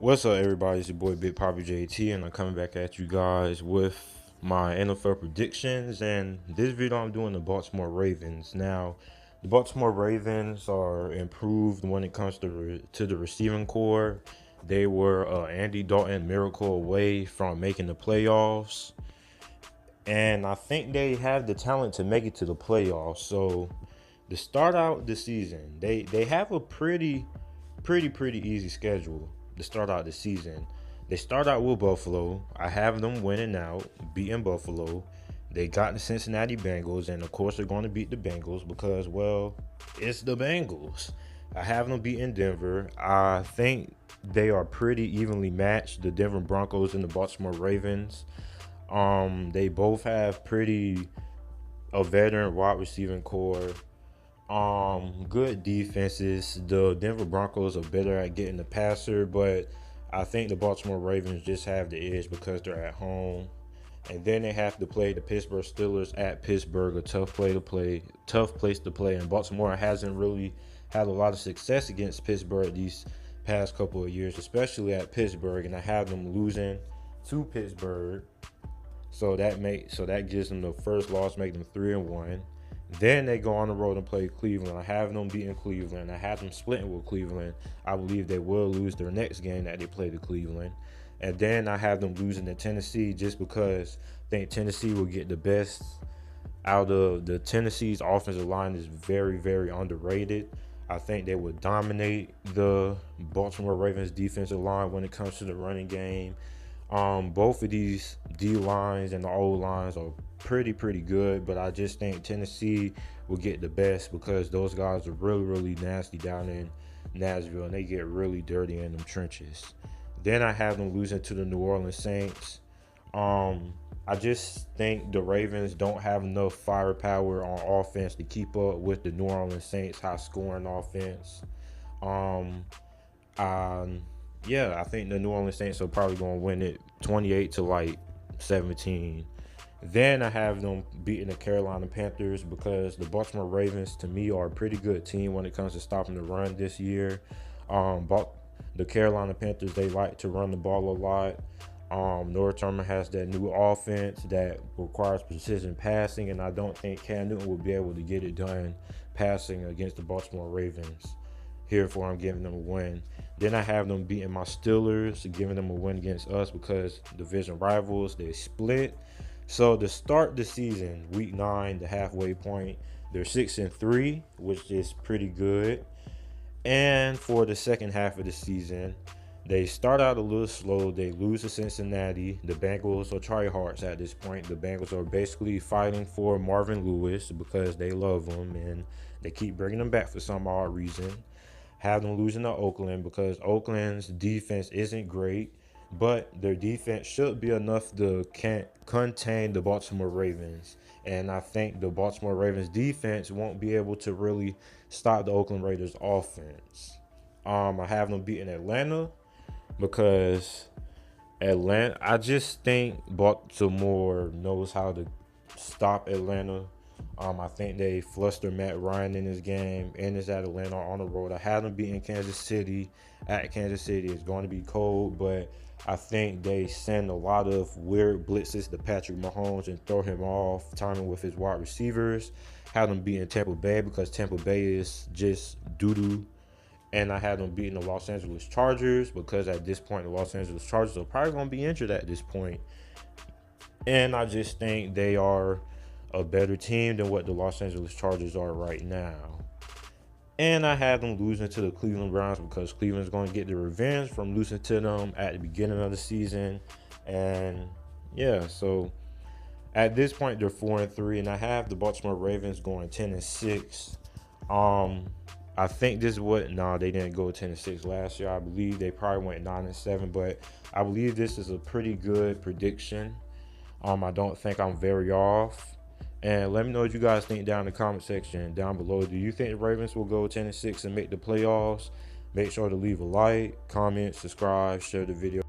What's up, everybody? It's your boy Big Poppy JT, and I'm coming back at you guys with my NFL predictions. And this video, I'm doing the Baltimore Ravens. Now, the Baltimore Ravens are improved when it comes to the receiving core. They were Andy Dalton miracle away from making the playoffs, and I think they have the talent to make it to the playoffs. So, to start out the season, they have a pretty easy schedule to start out the season. They start out with Buffalo. I have them winning out, beating Buffalo. They got the Cincinnati Bengals, and of course they're going to beat the Bengals because, well, it's the Bengals. I have them beating Denver. I think they are pretty evenly matched, the Denver Broncos and the Baltimore Ravens. They both have pretty a veteran wide receiving core. Good defenses. The Denver Broncos are better at getting the passer, but I think the Baltimore Ravens just have the edge because they're at home. And then they have to play the Pittsburgh Steelers at Pittsburgh, a tough place to play. And Baltimore hasn't really had a lot of success against Pittsburgh these past couple of years, especially at Pittsburgh. And I have them losing to Pittsburgh. So that gives them the first loss, make them 3-1. Then they go on the road and play Cleveland. I have them beating Cleveland. I have them splitting with Cleveland. I believe they will lose their next game that they play to Cleveland. And then I have them losing to Tennessee just because I think Tennessee will get the best out of the Tennessee's offensive line is very underrated. I think they would dominate the Baltimore Ravens defensive line when it comes to the running game. Both of these D lines and the O lines are pretty good, but I just think Tennessee will get the best because those guys are really nasty down in Nashville, and they get really dirty in them trenches. Then I have them losing to the New Orleans Saints. I just think the Ravens don't have enough firepower on offense to keep up with the New Orleans Saints high scoring offense. Um, um, yeah, I think the New Orleans Saints are probably going to win it 28 to like 17. Then I have them beating the Carolina Panthers because the Baltimore Ravens, to me, are a pretty good team when it comes to stopping the run this year. But the Carolina Panthers, they like to run the ball a lot. North Turner has that new offense that requires precision passing, and I don't think Cam Newton will be able to get it done passing against the Baltimore Ravens. Herefore, I'm giving them a win. Then I have them beating my Steelers, giving them a win against us because division rivals, they split. So to start the season, week 9, the halfway point, they're 6-3, which is pretty good. And for the second half of the season, they start out a little slow. They lose to Cincinnati. The Bengals are tryhards at this point. The Bengals are basically fighting for Marvin Lewis because they love him and they keep bringing him back for some odd reason. Have them losing to Oakland because Oakland's defense isn't great, but their defense should be enough to contain the Baltimore Ravens. And I think the Baltimore Ravens defense won't be able to really stop the Oakland Raiders offense. I have them beating Atlanta because I just think Baltimore knows how to stop Atlanta. I think they fluster Matt Ryan in this game, and it's at Atlanta on the road. I had them beating Kansas City at Kansas City. It's going to be cold, but I think they send a lot of weird blitzes to Patrick Mahomes and throw him off, timing with his wide receivers. Had them beating Tampa Bay because Tampa Bay is just doo-doo. And I had them beating the Los Angeles Chargers because at this point, the Los Angeles Chargers are probably going to be injured at this point. And I just think they are a better team than what the Los Angeles Chargers are right now. And I had them losing to the Cleveland Browns because Cleveland's going to get the revenge from losing to them at the beginning of the season. And yeah, so at this point they're 4-3, and I have the Baltimore Ravens going 10-6. I think this is they didn't go 10-6 last year. I believe they probably went 9-7, but I believe this is a pretty good prediction. I don't think I'm very off. And let me know what you guys think down in the comment section down below. Do you think the Ravens will go 10-6 and make the playoffs? Make sure to leave a like, comment, subscribe, share the video.